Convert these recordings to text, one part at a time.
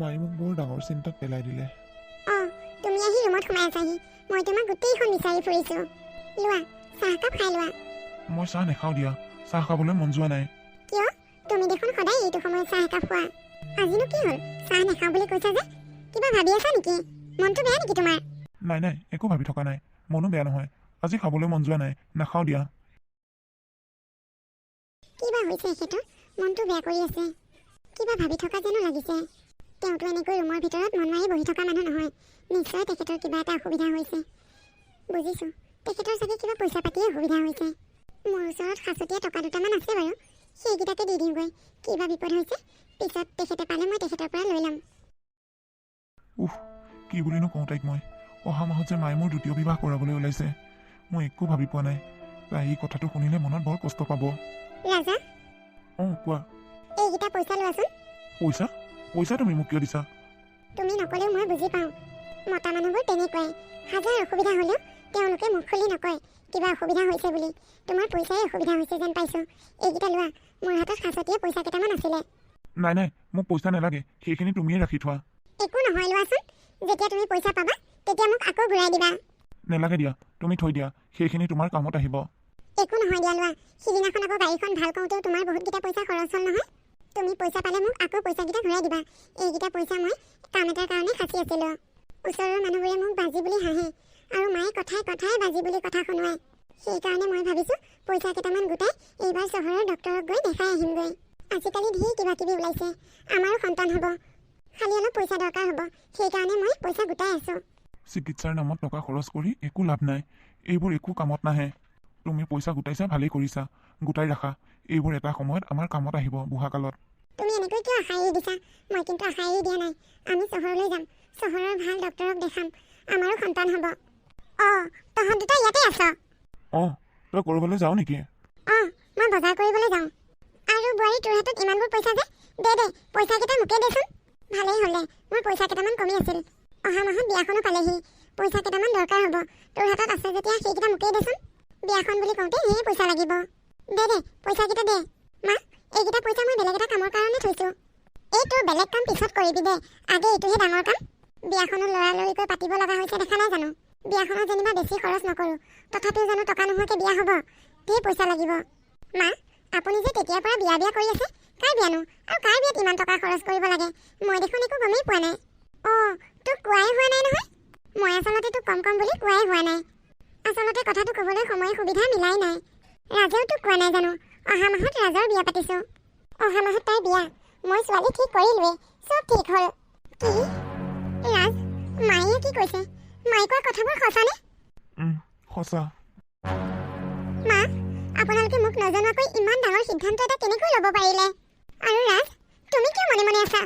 মায়ে মোক বৰ ডাঙৰ চিন্তাত পেলাই দিলে। তুমি আহি ৰুমত সোমাই আছাহি। মই তোমাক গোটেইখন বিচাৰি ফুৰিছো। লোৱা, চাহকাপ খাই লোৱা। মই চাহ নাখাওঁ দিয়া, চাহ খাবলৈ মন যোৱা নাই। কিয়? তুমি দেখোন সদায় এইটো সময়ত চাহ একাপ খোৱা। আজিনো কি হ'ল? চাহ নাখাওঁ বুলি কৈছা যে? কিবা ভাবি আছা নেকি? মনটো বেয়া নেকি তোমাৰ? নাই নাই, একো ভাবি থকা নাই। মনো বেয়া নহয়, আজি খাবলৈ মন যোৱা নাই, নাখাওঁ দিয়া। কিবা হৈছে এখেতৰ? মনটো বেয়া কৰি আছে। কিবা ভাবি থকা যেনো লাগিছে। তেওঁতো এনেকৈ ৰুমৰ ভিতৰত মন মাৰি বহি থকা মানুহ নহয়। নিশ্চয় তেখেতৰ কিবা এটা অসুবিধা হৈছে। বুজিছোঁ, তেখেতৰ চাগে কিবা পইচা পাতিয়ে অসুবিধা হৈছে। মোৰ ওচৰত সাঁচতীয়া টকা দুটামান আছে বাৰু, সেইকেইটাকে দি দিওঁগৈ। কিবা বিপদ হৈছে, পিছত তেখেতে পালে মই তেখেতৰ পৰা লৈ ল'ম। কি বুলিনো কওঁ তাইক মই? অহা মাহত যে মায়ে মোৰ দ্বিতীয় বিবাহ কৰাবলৈ ওলাইছে। মই একো ভাবি পোৱা নাই। তাই এই কথাটো শুনিলে মনত বৰ কষ্ট পাব। ৰাজা, কোৱা। এইকেইটা পইচা লোৱাচোন। পইচা? পইচা তুমি মোক কিয় দিছা? তুমি নকলেও মই বুজি পাওঁ। মতা মানুহবোৰ তেনেকুৱাই। হাজাৰ অসুবিধা হ'লেও তেওঁলোকে মুখ খুলি নকয় কিবা অসুবিধা হৈছে বুলি। তোমাৰ পইচাই অসুবিধা হৈছে যেন পাইছোঁ। এইকেইটা লোৱা। মোৰ হাতত সাঁচতীয়া পইচা কেইটামান আছিলে। নাই নাই, মোক পইচা নালাগে, সেইখিনি তুমিয়ে ৰাখি থোৱা। একো নহয়, লোৱাচোন। যেতিয়া তুমি পইচা পাবা তেতিয়া মোক আকৌ ঘূৰাই দিবা। নেলাগে দিয়া, তুমি থৈ দিয়া, সেইখিনি তোমাৰ কামত আহিব। একো নহয় দিয়া, লোৱা। সিদিনাখন আকৌ গাড়ীখন ভাল কৰোঁতেও তোমাৰ বহুতকেইটা পইচা খৰচ হ'ল নহয়। তুমি পইচা পালে মোক আকৌ পইচাকেইটা ঘূৰাই দিবা। এইকেইটা পইচা মই কাম এটাৰ কাৰণে সাঁচি আছিলোঁ। ওচৰৰ মানুহবোৰে মোক বাজি বুলি হাঁহে, আৰু মায়ে কথাই কথাই বাজি বুলি কথা শুনোৱায়। সেইকাৰণে মই ভাবিছোঁ পইচা কেইটামান গোটাই এইবাৰ চহৰৰ ডক্তৰক গৈ দেখাই আহিমগৈ। আজিকালি ধেৰ কিবা কিবি ওলাইছে, আমাৰো সন্তান হ'ব। খালি অলপ পইচা দৰকাৰ হ'ব, সেইকাৰণে মই পইচা গোটাই আছোঁ। চিকিৎসাৰ নামত টকা খৰচ কৰি একো লাভ নাই। এইবোৰ একো কামত নাহে। তুমি পইচা গোটাইছা, ভালেই কৰিছা। গোটাই ৰাখা, এইবোৰ এটা সময়ত আমাৰ কামত আহিব বুঢ়া কালত। তুমি এনেকৈ কিয় আশা এৰি দিছা? মই কিন্তু আশা এৰি দিয়া নাই। আমি চহৰলৈ যাম, চহৰৰ ভাল ডক্তৰক দেখাম, আমাৰো সন্তান হ'ব। তহঁত দুটা ইয়াতে আছ? তই ক'ৰবালৈ যাওঁ নেকি? মই বজাৰ কৰিবলৈ যাওঁ। আৰু বোৱাৰী, তোৰ হাতত ইমানবোৰ পইচা যে? দে পইচাকেইটা মোকে দেচোন। ভালেই হ'লে, মোৰ পইচা কেইটামান কমি আছিল। অহা মাহত বিয়াখনো পালেহি। পইচা কেইটামান দৰকাৰ হ'ব। তোৰ হাতত আছে যেতিয়া সেইকেইটা মোকেই দেচোন। বিয়াখন বুলি কওঁতে সেই পইচা লাগিব। দে পইচাকেইটা দে। মা, এইকেইটা পইচা মই বেলেগ এটা কামৰ কাৰণে থৈছোঁ। এই তোৰ বেলেগ কাম পিছত কৰিবি দে, আগে এইটোহে ডাঙৰ কাম। বিয়াখনো লৰালৰিকৈ পাতিব লগা হৈছে, দেখা নাই জানো? বিয়াখনত যেনিবা বেছি খৰচ নকৰোঁ, তথাপিও জানো টকা নোহোৱাকৈ বিয়া হ'ব? ধেৰ পইচা লাগিব। মা, আপুনি যে তেতিয়াৰ পৰা বিয়া কৰি আছে, কাৰ বিয়ানো? আৰু কাৰ বিয়াত ইমান টকা খৰচ কৰিব লাগে? মই দেখোন একো গমেই পোৱা নাই। তোক কোৱাই হোৱা নাই নহয়? মই আচলতে তোক কম বুলি কোৱাই হোৱা নাই। আচলতে কথাটো ক'বলৈ সময় সুবিধা মিলাই নাই। ৰাজেও তোক কোৱা নাই জানো? অহা মাহত ৰাজৰ বিয়া পাতিছোঁ। অহা মাহত তাইৰ বিয়া। মই ছোৱালী ঠিক কৰিলোৱেই, চব ঠিক হ'ল। কি? ৰাজ, মায়ে কি কৈছে? মায়ে কোৱা কথাবোৰ সঁচানে? সঁচা। মা, আপোনালোকে মোক নজনোৱাকৈ ইমান ডাঙৰ সিদ্ধান্ত এটা কেনেকৈ ল'ব পাৰিলে? আৰু ৰাজ, তুমি কিয় মনে মনে আছা?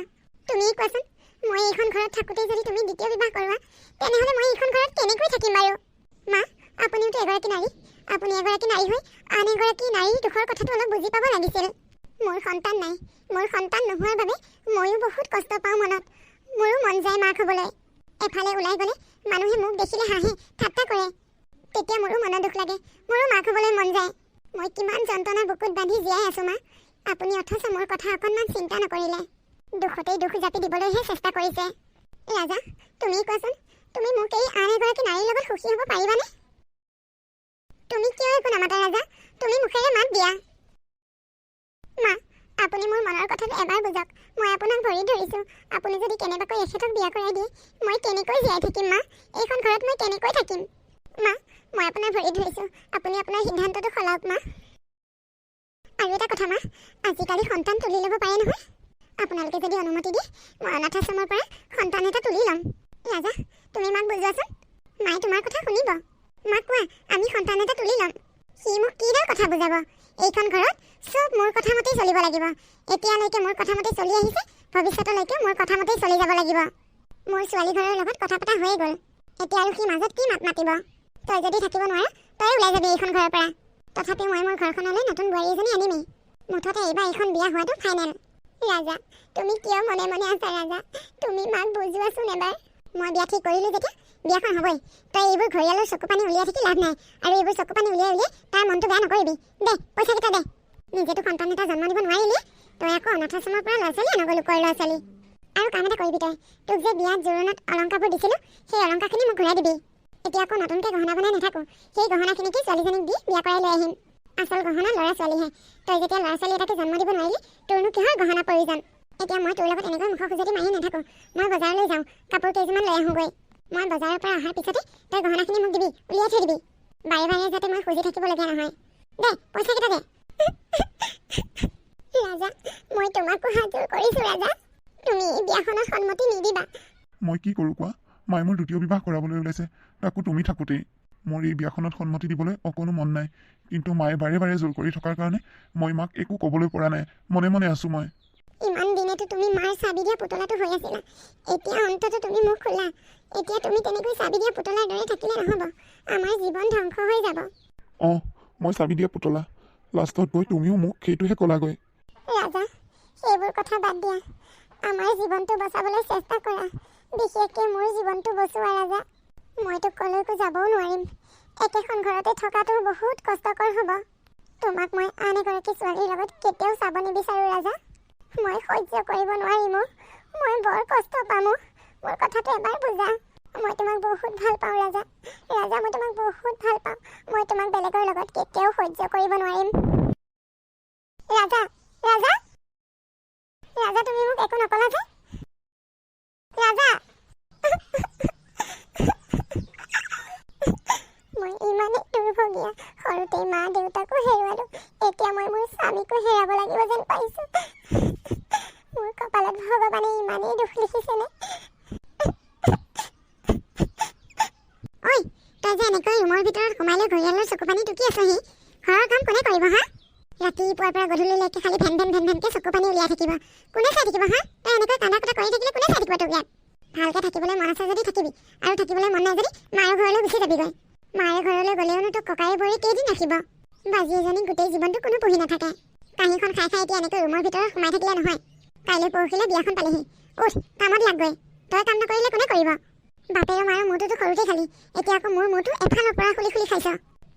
তুমিয়ে কোৱাচোন, মই এইখন ঘৰত থাকোঁতেই যদি তুমি দ্বিতীয় বিবাহ কৰোৱা, তেনেহ'লে মই এইখন ঘৰত কেনেকৈ থাকিম বাৰু? মা, আপুনিওতো এগৰাকী নাৰী। আপুনি এগৰাকী নাৰী হৈ আন এগৰাকী নাৰীৰ দুখৰ কথাটো অলপ বুজি পাব লাগিছিল। মোৰ সন্তান নাই। মোৰ সন্তান নোহোৱাৰ বাবে ময়ো বহুত কষ্ট পাওঁ মনত। মোৰো মন যায় মাক হ'বলৈ। এফালে ওলাই গ'লে মানুহে মোক দেখিলে হাঁহে, ঠাট্টা কৰে। তেতিয়া মোৰো মনত দুখ লাগে, মোৰো মাক হ'বলৈ মন যায়। মই কিমান যন্ত্ৰণা বুকুত বান্ধি জীয়াই আছোঁ মা। আপুনি অথচ মোৰ কথা অকণমান চিন্তা নকৰিলে। দুখতেই দুখ জাপি দিবলৈহে চেষ্টা কৰিছে। ৰাজা, তুমি কোৱাচোন, তুমি মোক এই আন এগৰাকী নাৰীৰ লগত সুখী হ'ব পাৰিবানে? তুমি কিয় একো নামাতা ৰাজা? তুমি মুখেৰে মাত দিয়া। মা, আপুনি মোৰ মনৰ কথাটো এবাৰ বুজক। মই আপোনাক ভৰি ধৰিছোঁ। আপুনি যদি কেনেবাকৈ এখেতক বিয়া কৰাই দিয়ে, মই কেনেকৈ জীয়াই থাকিম মা? এইখন ঘৰত মই কেনেকৈ থাকিম? মা, মই আপোনাৰ ভৰি ধৰিছোঁ। আপুনি আপোনাৰ সিদ্ধান্তটো সলাওক মা। আৰু এটা কথা মা, আজিকালি সন্তান তুলি ল'ব পাৰে নহয়। আপোনালোকে যদি অনুমতি দিয়ে, মই অনাথ আশ্ৰমৰ পৰা সন্তান এটা তুলি ল'ম। ৰাজা, তুমি মাক বুজোৱাচোন। মায়ে তোমাৰ কথা শুনিব। মাক কোৱা, আমি সন্তান এটা তুলি ল'ম। সি মোক কিডাল কথা বুজাব? এইখন ঘৰত চব মোৰ কথা মতেই চলিব লাগিব। এতিয়ালৈকে মোৰ কথা মতেই চলি আহিছে, ভৱিষ্যতলৈকে মোৰ কথা মতেই চলি যাব লাগিব। মোৰ ছোৱালী ঘৰৰ লগত কথা পতা হৈয়ে গ'ল। এতিয়া আৰু সি মাজত কি মাত মাতিব? তই যদি থাকিব নোৱাৰ, তই ওলাই যাবি এইখন ঘৰৰ পৰা। তথাপিও মই মোৰ ঘৰখনলৈ নতুন বোৱাৰী এজনী আনিমেই। মুঠতে এইবাৰ এইখন বিয়া হোৱাটো ফাইনেল। ৰাজা, তুমি কিয় মনে মনে আছা ৰাজা? তুমি মাক বুজোৱাচোন এবাৰ। মই বিয়া ঠিক কৰিলোঁ যেতিয়া বিয়াখন হ'বই। তই এইবোৰ ঘৰিয়ালৰ চকু পানী উলিয়াই থাকি লাভ নাই। আৰু এইবোৰ চকু পানী উলিয়াই তাৰ মনটো বেয়া নকৰিবি। দে পইচাকেইটা দে। নিজেতো সন্তান এটা জন্ম দিব নোৱাৰিলি, তই আকৌ অনাথ আশ্ৰমৰ পৰা ল'ৰা ছোৱালী আনগৈ লোকৰ ল'ৰা ছোৱালী। আৰু কাম এটা কৰিবি তই, তোক যে বিয়াত জোৰোণত অলংকাৰবোৰ দিছিলোঁ সেই অলংকাৰখিনি মোক ঘূৰাই দিবি। এতিয়া আকৌ নতুনকৈ গহনা বনাই নাথাকোঁ, সেই গহনাখিনিকে ছোৱালীজনীক দি বিয়া কৰাই লৈ আহিম। আচল গহনা ল'ৰা ছোৱালীহে, তই যেতিয়া ল'ৰা ছোৱালী এটাকে জন্ম দিব নোৱাৰিলি তোৰনো কিহৰ গহনা প্ৰয়োজন। এতিয়া মই তোৰ লগত এনেকৈ মুখৰ খুজতি মাৰি নাথাকোঁ, মই বজাৰলৈ যাওঁ, কাপোৰ কেইযোৰমান লৈ আহোঁগৈ। মই বজাৰৰ পৰা অহাৰ পিছতে তই গহনাখিনি মোক দিবি, উলিয়াই থৈ দিবি। বাৰে বাৰে যাতে মই খুজি থাকিবলগীয়া নহয়। দে পইচাকেইটা দে। ৰাজা, মই তোমাকো হাতযোৰ কৰিছোঁ ৰাজা, তুমি বিয়াখনত সন্মতি নিদিবা। মই কি কৰোঁ কোৱা? মায়ে মোৰ দ্বিতীয় বিবাহ কৰাবলৈ ওলাইছে, তাকো তুমি থাকোঁতেই। মোৰ এই বিয়াখনত সন্মতি দিবলৈ অকণো মন নাই, কিন্তু মায়ে বাৰে বাৰে জোৰ কৰি থকাৰ কাৰণে মই মাক একো ক'বলৈ পৰা নাই, মনে মনে আছোঁ মই। ইমান দিনেতো তুমি মাৰ চাবি দিয়া পুতলাটো হৈ আছিলা, এতিয়া অন্তত তুমি মুখ খোলা। এতিয়া তুমি তেনেকৈ চাবি দিয়া পুতলাৰ দৰে থাকিলে নহ'ব, আমাৰ জীৱন ধ্বংস হৈ যাব। অঁ, মই চাবি দিয়া পুতলা, লাষ্টত গৈ তুমিও মোক সেইটোহে ক'লাগৈ। ৰাজা, সেইবোৰ কথা বাদ দিয়া, আমাৰ জীৱনটো বচাবলৈ চেষ্টা কৰা, বিশেষকৈ মোৰ জীৱনটো বচোৱা ৰাজা। মইতো কলৈকো যাবও নোৱাৰিম, একেখন ঘৰতে থকাটো বহুত কষ্টকৰ হ'ব। তোমাক মই আন এগৰাকী ছোৱালীৰ লগত কেতিয়াও চাব নিবিচাৰোঁ ৰাজা, মই সহ্য কৰিব নোৱাৰিম। মই বৰ কষ্ট পাম। মোৰ কথাটো এবাৰ বুজা, মই তোমাক বহুত ভাল পাওঁ ৰাজা। ৰাজা, মই তোমাক বহুত ভাল পাওঁ, মই তোমাক বেলেগৰ লগত কেতিয়াও সহ্য কৰিব নোৱাৰিম। ৰাজা, ৰাজা, ৰাজা, তুমি মোক একো নকলা যে? ৰাজা, মই ইমানেই দুৰ্ভগীয়া, সৰুতেই মা দেউতাকো হেৰুৱালোঁ, এতিয়া মই মোৰ স্বামীকো হেৰাব লাগিব যেন পাইছোঁ। মোৰ কপালত ভগৱানে ইমানেই দুখ লিখিছেনে? ঐ, তই যে এনেকৈ ৰুমৰ ভিতৰত সোমাই লৈ ঘৰিয়ালৰ চকু পানী টুকি আছহি, ঘৰৰ কাম কোনে কৰিব হা? ৰাতিপুৱাৰ পৰা গধূলিলৈকে খালি ভেন ভেন ভেন ভেনকৈ চকু পানী উলিয়াই থাকিব, কোনে চাই থাকিব হা? তই এনেকৈ কান্দা কটা কৰি থাকিলে কোনে চাই থাকিব তোক ইয়াত? ভালকৈ থাকিবলৈ মন আছে যদি থাকিবি, আৰু থাকিবলৈ মন নাই যদি মাৰ ঘৰলৈ গুচি যাবিগৈ। মাৰ ঘৰলৈ গ'লেওনো তোক ককায়ে বৰে কেইদিন ৰাখিব? বাজি এজনী গোটেই জীৱনটো কোনো পঢ়ি নাথাকে। কাঁহীখন খাই খাই এতিয়া এনেকৈ ৰুমৰ ভিতৰত সোমাই থাকিলে নহয়, কাইলৈ পৰহিলে বিয়াখন পালেহি। উঠ, কামত লাগগৈ, তই কাম নকৰিলে কোনে কৰিব? বাপেৰ মাৰৰ মূৰটোতো সৰুতে খালি, এতিয়া আকৌ মোৰ মূৰটো এফালৰ পৰা খুলি খুলি খাইছ।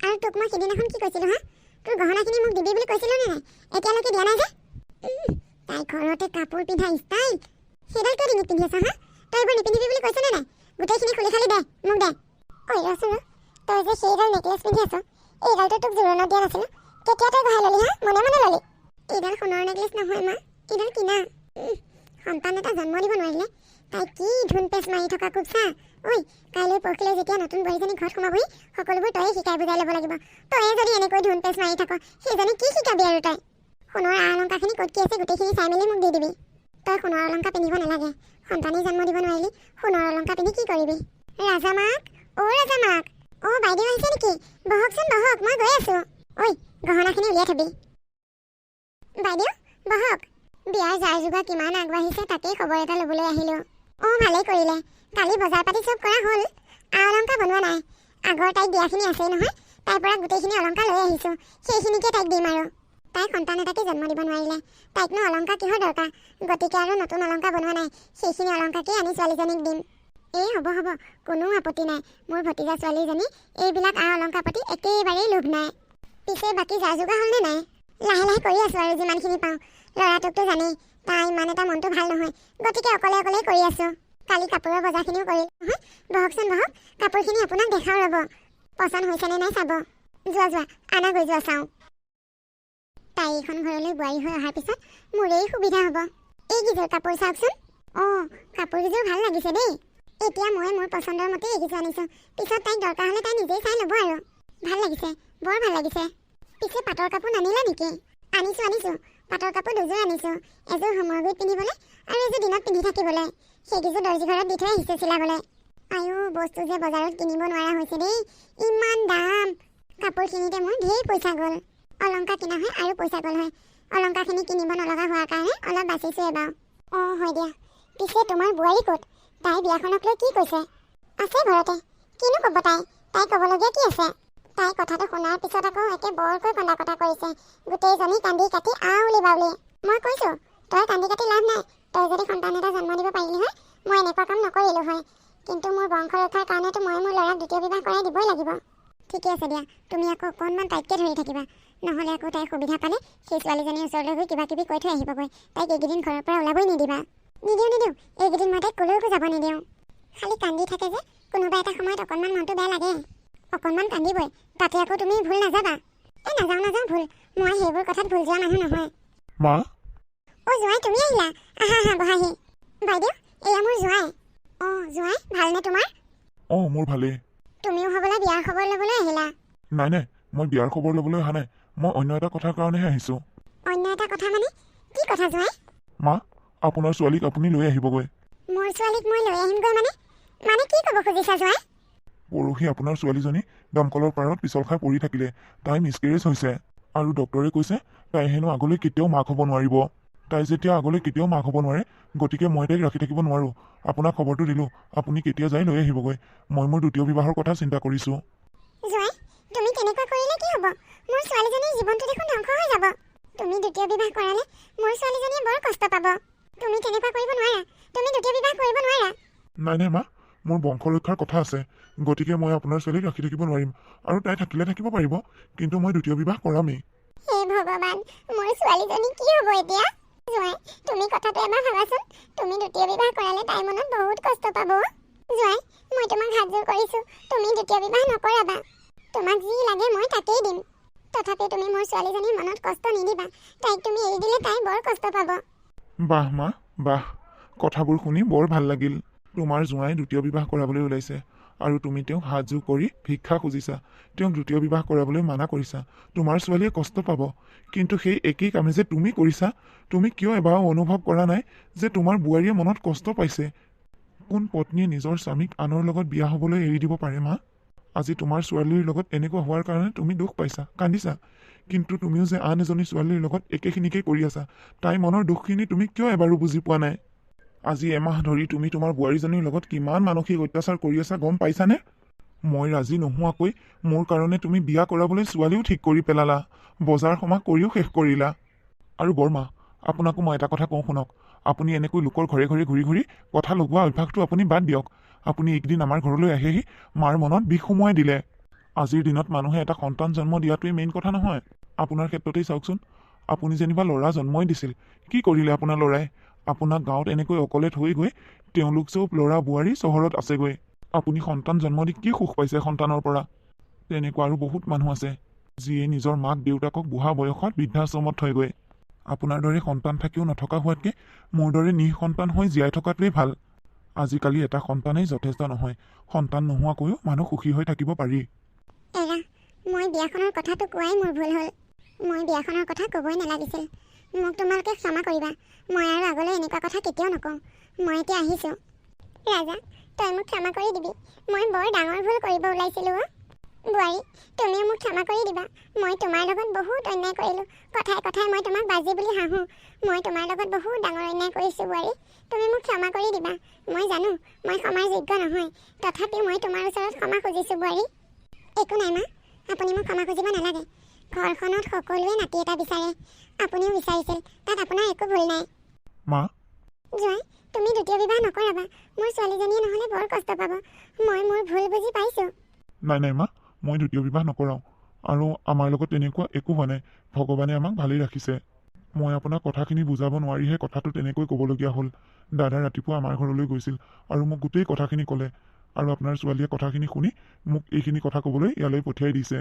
আৰু তোক মই সিদিনাখন কি কৈছিলোঁ হা? তোৰ গহনাখিনি মোক দিবি বুলি কৈছিলোঁ নে নাই? এতিয়ালৈকে দিয়া নাই যে? তাই ঘৰতে কাপোৰ পিন্ধা ষ্টাইল, সেইডাল তই ডিঙিত পিন্ধি আছ হা? তই এইবোৰ নিপিন্ধিবি বুলি কৈছ নে নাই? গোটেইখিনি খুলি খালি দে মোক দে। ঐ ৰচোন, তই যে সেইডাল নেকলেছ পিন্ধি আছ, এইডালটো তোক জোৰোণত দিয়া নাছিলোঁ, কেতিয়া তই গঢ়াই ল'লি হা? মনে মনে ল'লি? এইডাল সোণৰ নেকলেছ নহয় মা, এইডাল কিনা। সন্তান এটা জন্ম দিব নোৱাৰিলে তাই কি ধুন পেচ মাৰি থকা খুব চা। ঐ, কাইলৈ পৰহিলৈ যেতিয়া নতুন বোৱাৰীজনী ঘৰত সোমাবহি, সকলোবোৰ তয়ে শিকাই বুজাই ল'ব লাগিব। তয়ে যদি এনেকৈ ধুন পেচ মাৰি থাক, সেইজনী কি শিকাবি আৰু তই? সোণৰ আ অলংকাৰখিনি ক'ত কি আছে গোটেইখিনি চাই মেলি মোক দি দিবি। তই সোণৰ অলংকাৰ পিন্ধিব নালাগে, সন্তানেই জন্ম দিব নোৱাৰিলি সোণৰ অলংকাৰ পিন্ধি কি কৰিবি? ৰাজা মাক, অ' ৰাজা মাক, অ' বাইদেউ আহিছে নেকি? বহকচোন বহক, মই গৈ আছোঁ। ঐ, গহনাখিনি উলিয়াই থবি। বাইদেউ বহক, বিয়াৰ যাৰ যোগাৰ কিমান আগবাঢ়িছে তাকেই খবৰ এটা ল'বলৈ আহিলোঁ। অঁ, ভালেই কৰিলে, কালি বজাৰ পাতি চব কৰা হ'ল, আ অলংকাৰ বনোৱা নাই। আগৰ তাইক দিয়াখিনি আছেই নহয়, তাইৰ পৰা গোটেইখিনি অলংকাৰ লৈ আহিছোঁ, সেইখিনিকে তাইক দিম আৰু। তাই সন্তান এটাকে জন্ম দিব নোৱাৰিলে, তাইকনো অলংকাৰ কিহৰ দৰকাৰ? গতিকে আৰু নতুন অলংকাৰ বনোৱা নাই, সেইখিনি অলংকাৰকেই আনি ছোৱালীজনীক দিম। এই হ'ব হ'ব, কোনো আপত্তি নাই, মোৰ ভতিজা ছোৱালীজনী এইবিলাক আ অলংকাৰ প্ৰতি একেবাৰেই লোভ নাই। পিছে বাকী যা যোগাৰ হ'লনে নাই? লাহে লাহে কৰি আছোঁ আৰু যিমানখিনি পাওঁ। ল'ৰাটোকতো জানেই, তাই ইমান এটা মনটো ভাল নহয়, গতিকে অকলে অকলেই কৰি আছোঁ। কালি কাপোৰৰ বজাৰখিনিও কৰিলোঁ নহয়। বহকচোন বহক, কাপোৰখিনি আপোনাক দেখাওঁ ৰ'ব, পচন্দ হৈছেনে নাই চাব। যোৱা যোৱা, আনা গৈ যোৱা চাওঁ। তাই এইখন ঘৰলৈ বোৱাৰী হৈ অহাৰ পিছত মোৰেই সুবিধা হ'ব। এইকেইযোৰ কাপোৰ চাওকচোন। অঁ, কাপোৰকেইযোৰ ভাল লাগিছে দেই। এতিয়া মই মোৰ পচন্দৰ মতে এইকেইযোৰ আনিছোঁ, পিছত তাইক দৰকাৰ হ'লে তাই নিজেই চাই ল'ব আৰু। ভাল লাগিছে, বৰ ভাল লাগিছে। পিছে পাটৰ কাপোৰ নানিলা নেকি? আনিছোঁ আনিছোঁ, পাটৰ কাপোৰ দুযোৰ আনিছোঁ, এযোৰ হোমৰ গুৰিত পিন্ধিবলৈ আৰু এযোৰ দিনত পিন্ধি থাকিবলৈ। সেইকেইযোৰ দৰ্জী ঘৰত দি থৈ আহিছোঁ চিলাবলৈ। আয়ো, বস্তু যে বজাৰত কিনিব নোৱাৰা হৈছে দেই, ইমান দাম। কাপোৰখিনিতে মোৰ ঢেৰ পইচা গ'ল। অলংকাৰ কিনা হয় আৰু পইচা গ'ল হয়, অলংকাৰখিনি কিনিব নলগা হোৱাৰ কাৰণে অলপ বাচিছোঁ এবাৰ। অঁ, হয় দিয়া। পিছে তোমাৰ বোৱাৰী ক'ত? তাই বিয়াখনক লৈ কি কৈছে? আছে ঘৰতে, কিনো ক'ব তাই? তাই ক'বলগীয়া কি আছে? তাই কথাটো শুনাৰ পিছত আকৌ একে বৰকৈ কন্দা কটা কৰিছে, গোটেইজনী কান্দি কাটি আউলি বাউলি। মই কৈছোঁ, তই কান্দি কাটি লাভ নাই, তই যদি সন্তান এটা জন্ম দিব পাৰিলি হয় মই এনেকুৱা কাম নকৰিলোঁ হয়, কিন্তু মোৰ বংশ ৰক্ষাৰ কাৰণেতো মই মোৰ ল'ৰাক দ্বিতীয় বিবাহ কৰাই দিবই লাগিব। ঠিকে আছে দিয়া, তুমি আকৌ অকণমান টাইটকৈ ধৰি থাকিবা, নহ'লে আকৌ তাই সুবিধা পালে সেই ছোৱালীজনীৰ ওচৰলৈ গৈ কিবা কিবি কৈ থৈ আহিবগৈ, তাইক এইকেইদিন ঘৰৰ পৰা ওলাবই নিদিবা। নিদিওঁ এইকেইদিন মই তাইক ক'লৈকো যাব নিদিওঁ। খালি কান্দি থাকে যে কোনোবা এটা সময়ত অকণমান মনটো বেয়া লাগে। অকণমান কান্দিবই, তাতে আকৌ তুমি ভুল নাযাবা। নাযাওঁ ভুল, মই সেইবোৰ কথাত ভুল যোৱা মানুহ নহয়। মা জোঁৱাই তুমি আহিলা, আহা বহাহি। বাইদেউ এয়া মোৰ জোঁৱাই। জোঁৱাই ভালনে তোমাৰ? মোৰ ভালেই। তুমিও হ'বলা বিয়াৰ খবৰ ল'বলৈ আহিলা। নাই মই বিয়াৰ খবৰ ল'বলৈ অহা নাই, মই অন্য এটা কথাৰ কাৰণেহে আহিছোঁ। অন্য এটা কথা মানে কি কথা জোঁৱাই? মা আপোনাৰ ছোৱালীক আপুনি লৈ আহিবগৈ। মোৰ ছোৱালীক মই লৈ আহিমগৈ মানে কি ক'ব খুজিছা জোঁৱাই? পৰহি আপোনাৰ ছোৱালীজনী দমকলৰ পাৰত পিছল খাই পৰি থাকিলে, তাই মিছকেৰেজ হৈছে আৰু ডক্টৰে কৈছে তাই হেনো আগলৈ কেতিয়াও মাক হ'ব নোৱাৰিব। তাই যেতিয়া আগলৈ কেতিয়াও মাক হ'ব নোৱাৰে, গতিকে মই তাইক ৰাখি থাকিব নোৱাৰোঁ। আপোনাক খবৰটো দিলোঁ, আপুনি কেতিয়া যায় লৈ আহিবগৈ। মই মোৰ দ্বিতীয় বিবাহৰ কথা চিন্তা কৰিছোঁ। জোঁৱাই তুমি তেনেকুৱা কৰিলে কি হ'ব? মোৰ ছোৱালীজনীৰ জীৱনটো দেখোন ধ্বংস হৈ যাব। তুমি দ্বিতীয় বিবাহ কৰালে মোৰ ছোৱালীজনীয়ে বৰ কষ্ট পাব। তুমি তেনেকুৱা কৰিব নোৱাৰা, তুমি দ্বিতীয় বিবাহ কৰিব নোৱাৰা। নাই মা, মোৰ বংশ ৰক্ষাৰ কথা আছে, গতিকে মই আপোনাৰ ছোৱালীক ৰাখি থাকিব নোৱাৰিম আৰু তাই থাকিলে থাকিব পাৰিব, কিন্তু মই দ্বিতীয় বিবাহ কৰামেই। হে ভগৱান, মোৰ ছোৱালীজনী কি হ'ব এতিয়া? জোঁৱাই তুমি কথাটো এবাৰ ভাবাচোন, তুমি দ্বিতীয় বিবাহ কৰালে তাইৰ মনত বহুত কষ্ট পাব। জোঁৱাই মই তোমাক হাতযোৰ কৰিছোঁ, তুমি দ্বিতীয় বিবাহ নকৰাবা। তোমাক যি লাগে মই তাকেই দিম। তথাপি তুমি মোৰ ছোৱালীজনীৰ মনত কষ্ট নিদিবা। তাইক তুমি এৰি দিলে তাই বৰ কষ্ট পাব। বাহ মা বাহ, কথাবোৰ শুনি বৰ ভাল লাগিল। তোমাৰ জোঁৱাই দ্বিতীয় বিবাহ কৰাবলৈ ওলাইছে আৰু তুমি তেওঁক হাতযোৰ কৰি ভিক্ষা খুজিছা, তেওঁক দ্বিতীয় বিবাহ কৰাবলৈ মানা কৰিছা। তোমাৰ ছোৱালীয়ে কষ্ট পাব, কিন্তু সেই একেই কামে যে তুমি কৰিছা, তুমি কিয় এবাৰো অনুভৱ কৰা নাই যে তোমাৰ বোৱাৰীয়ে মনত কষ্ট পাইছে? কোন পত্নীয়ে নিজৰ স্বামীক আনৰ লগত বিয়া হ'বলৈ এৰি দিব পাৰে মা? আজি তোমাৰ ছোৱালীৰ লগত এনেকুৱা হোৱাৰ কাৰণে তুমি দুখ পাইছা, কান্দিছা, কিন্তু তুমিও যে আন এজনী ছোৱালীৰ লগত একেখিনিকেই কৰি আছা, তাই মনৰ দুখখিনি তুমি কিয় এবাৰো বুজি পোৱা নাই? আজি এমাহ ধৰি তুমি তোমাৰ বোৱাৰীজনীৰ লগত কিমান মানসিক অত্যাচাৰ কৰি আছা গম পাইছানে? মই ৰাজি নোহোৱাকৈ মোৰ কাৰণে তুমি বিয়া কৰাবলৈ ছোৱালীও ঠিক কৰি পেলালা, বজাৰ সমাৰ কৰিও শেষ কৰিলা। আৰু বৰমা, আপোনাকো মই এটা কথা কওঁ শুনক, আপুনি এনেকৈ লোকৰ ঘৰে ঘৰে ঘূৰি ঘূৰি কথা লগোৱা অভ্যাসটো আপুনি বাদ দিয়ক। আপুনি এইকেইদিন আমাৰ ঘৰলৈ আহি মাৰ মনত বিষ সুমুৱাই দিলে। আজিৰ দিনত মানুহে এটা সন্তান জন্ম দিয়াটোৱেই মেইন কথা নহয়। আপোনাৰ ক্ষেত্ৰতেই চাওকচোন, আপুনি যেনিবা ল'ৰা জন্মই দিছিল, কি কৰিলে আপোনাৰ ল'ৰাই? আপোনাক গাঁৱত এনেকৈ অকলে থৈ গৈ তেওঁলোক চব ল'ৰা বোৱাৰী চহৰত আছেগৈ। আপুনি সন্তান জন্ম দি কি সুখ পাইছে সন্তানৰ পৰা? তেনেকুৱা আৰু বহুত মানুহ আছে যিয়ে নিজৰ মাক দেউতাকক বুঢ়া বয়সত বৃদ্ধাশ্ৰমত থয়গৈ। আপোনাৰ দৰে সন্তান থাকিও নথকা হোৱাতকৈ মোৰ দৰে নিঃসন্তান হৈ জীয়াই থকাটোৱেই ভাল। আজিকালি এটা সন্তানেই যথেষ্ট নহয়, সন্তান নোহোৱাকৈও মানুহ সুখী হৈ থাকিব পাৰি। মই বিয়াখনৰ কথাটো কোৱাই মোৰ ভুল হ'ল। মই বিয়াখনৰ কথা ক'বই নালাগিছিল। মোক তোমালোকে ক্ষমা কৰিবা, মই আৰু আগলৈ এনেকুৱা কথা কেতিয়াও নকওঁ। মই এতিয়া আহিছোঁ। ৰাজা তই মোক ক্ষমা কৰি দিবি, মই বৰ ডাঙৰ ভুল কৰিব ওলাইছিলোঁ। বোৱাৰী তুমিও মোক ক্ষমা কৰি দিবা, মই তোমাৰ লগত বহুত অন্যায় কৰিলোঁ। কথাই কথাই মই তোমাক বাজি বুলি হাঁহোঁ। মই তোমাৰ লগত বহুত ডাঙৰ অন্যায় কৰিছোঁ বোৱাৰী, তুমি মোক ক্ষমা কৰি দিবা। মই জানো মই ক্ষমাৰ যোগ্য নহয়, তথাপিও মই তোমাৰ ওচৰত ক্ষমা খুজিছোঁ বোৱাৰী। একো নাই মা, আপুনি মোক ক্ষমা খুজিব নালাগে। ঘৰখনত সকলোৱে নাতি এটা বিচাৰে, আপুনিও বিচাৰিছিল, তাত আপোনাৰ একো ভুল নাই। মা জোঁৱাই তুমি দ্বিতীয় বিবাহ নকৰাবা, মোৰ ছোৱালীজনীয়ে নহ'লে বৰ কষ্ট পাব। মই মোৰ ভুল বুজি পাইছোঁ। নাই মা, মই দ্বিতীয় বিবাহ নকৰাওঁ আৰু আমাৰ লগত তেনেকুৱা একো হোৱা নাই। ভগৱানে আমাক ভালেই ৰাখিছে। মই আপোনাক কথাখিনি বুজাব নোৱাৰিহে কথাটো তেনেকৈ ক'বলগীয়া হ'ল। দাদা ৰাতিপুৱা আমাৰ ঘৰলৈ গৈছিল আৰু মোক গোটেই কথাখিনি ক'লে, আৰু আপোনাৰ ছোৱালীয়ে কথাখিনি শুনি মোক এইখিনি কথা ক'বলৈ ইয়ালৈ পঠিয়াই দিছে।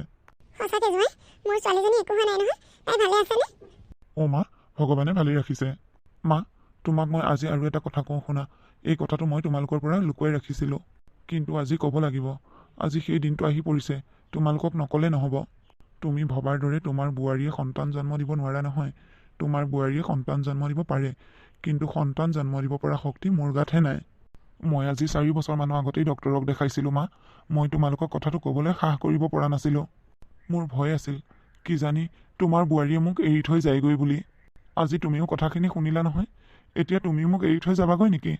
সঁচাকৈ জোঁৱাই, মোৰ ছোৱালীজনী একো হোৱা নাই নহয়, তাই ভালে আছেনে? মা, ভগৱানে ভালেই ৰাখিছে। মা, তোমাক মই আজি আৰু এটা কথা কওঁ শুনা। এই কথাটো মই তোমালোকৰ পৰা লুকুৱাই ৰাখিছিলোঁ, কিন্তু আজি ক'ব লাগিব। আজি সেই দিনটো আহি পৰিছে, তোমালোকক নক'লে নহ'ব। তুমি ভবাৰ দৰে তোমাৰ বোৱাৰীয়ে সন্তান জন্ম দিব নোৱাৰা নহয়। তোমাৰ বোৱাৰীয়ে সন্তান জন্ম দিব পাৰে, কিন্তু সন্তান জন্ম দিব পৰা শক্তি মোৰ গাতহে নাই। মই আজি 4 বছৰমানৰ আগতেই ডক্টৰক দেখাইছিলোঁ মা। মই তোমালোকক কথাটো ক'বলৈ সাহ কৰিব পৰা নাছিলোঁ। মোৰ ভয় আছিল, কিজানি তোমাৰ বোৱাৰীয়ে মোক এৰি থৈ যায়গৈ বুলি। আজি তুমিও কথাখিনি শুনিলা নহয়, এতিয়া তুমিও মোক এৰি থৈ যাবাগৈ নেকি?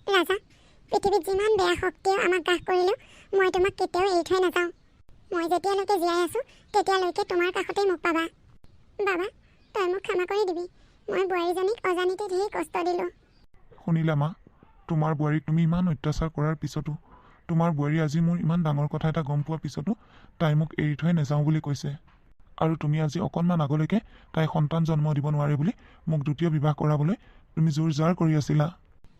ৰাজা, পৃথিৱীত যিমান বেয়া শক্তিয়ে আমাক গ্ৰাস কৰিলেও মই তোমাক কেতিয়াও এৰি থৈ নাযাওঁ। মই যেতিয়ালৈকে জীয়াই আছোঁ তেতিয়ালৈকে তোমাৰ কাষতেই মোক পাবা। বাবা তই মোক ক্ষমা কৰি দিবি, মই বোৱাৰীজনীক অজানিতে ঢেৰ কষ্ট দিলোঁ। শুনিলা মা, তোমাৰ বোৱাৰীক তুমি ইমান অত্যাচাৰ কৰাৰ পিছতো, তোমাৰ বোৱাৰী আজি মোৰ ইমান ডাঙৰ কথা এটা গম পোৱাৰ পিছতো তাই মোক এৰি থৈ নাযাওঁ বুলি কৈছে। আৰু তুমি আজি অকণমান আগলৈকে তাই সন্তান জন্ম দিব নোৱাৰে বুলি মোক দ্বিতীয় বিবাহ কৰাবলৈ তুমি জোৰ জাৰ কৰি আছিলা।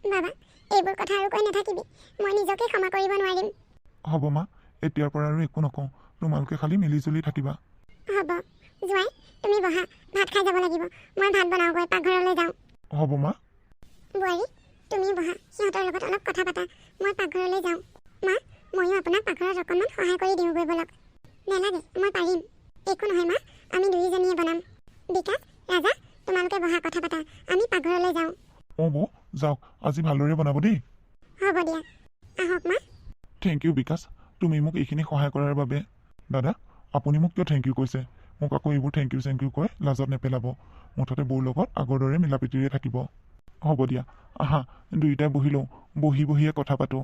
বাবা এইবোৰ কথা আৰু কৈ নাথাকিবি মই নিজকে ক্ষমা কৰিব নোৱাৰিম হ'ব মা এতিয়াৰ পৰা আৰু একো নকওঁ তোমালোকে খালি মিলিজুলি থাকিবা হ'ব জোঁৱাই তুমি বহা ভাত খাই যাব লাগিব মই ভাত বনাওঁগৈ পাকঘৰলৈ যাওঁ হ'ব মা বোৱাৰী তুমি বহা সিহঁতৰ লগত অলপ কথা পাতা মই পাকঘৰলৈ যাওঁ মা ময়ো আপোনাক পাকঘৰত অকণমান সহায় কৰি দিওঁগৈ ব'লক নেলাগে মই পাৰিম একো নহয় মা আমি দুয়োজনীয়ে বনাম বিকাশ ৰাজা তোমালোকে বহা কথা পাতা আমি পাকঘৰলৈ যাওঁ অঁ বৌ যাওক আজি ভালদৰে বনাব দেই হ'ব দিয়া আহক মা থেংক ইউ বিকাশ তুমি মোক এইখিনি সহায় কৰাৰ বাবে দাদা আপুনি মোক কিয় থেংক ইউ কৈছে মোক আকৌ এইবোৰ থেংক ইউ কৈ লাজত নেপেলাব মুঠতে বৌৰ লগত আগৰ দৰে মিলাপ্ৰীতিৰে থাকিব হ'ব দিয়া আহা দুয়োটাই বহি লওঁ বহিয়ে কথা পাতোঁ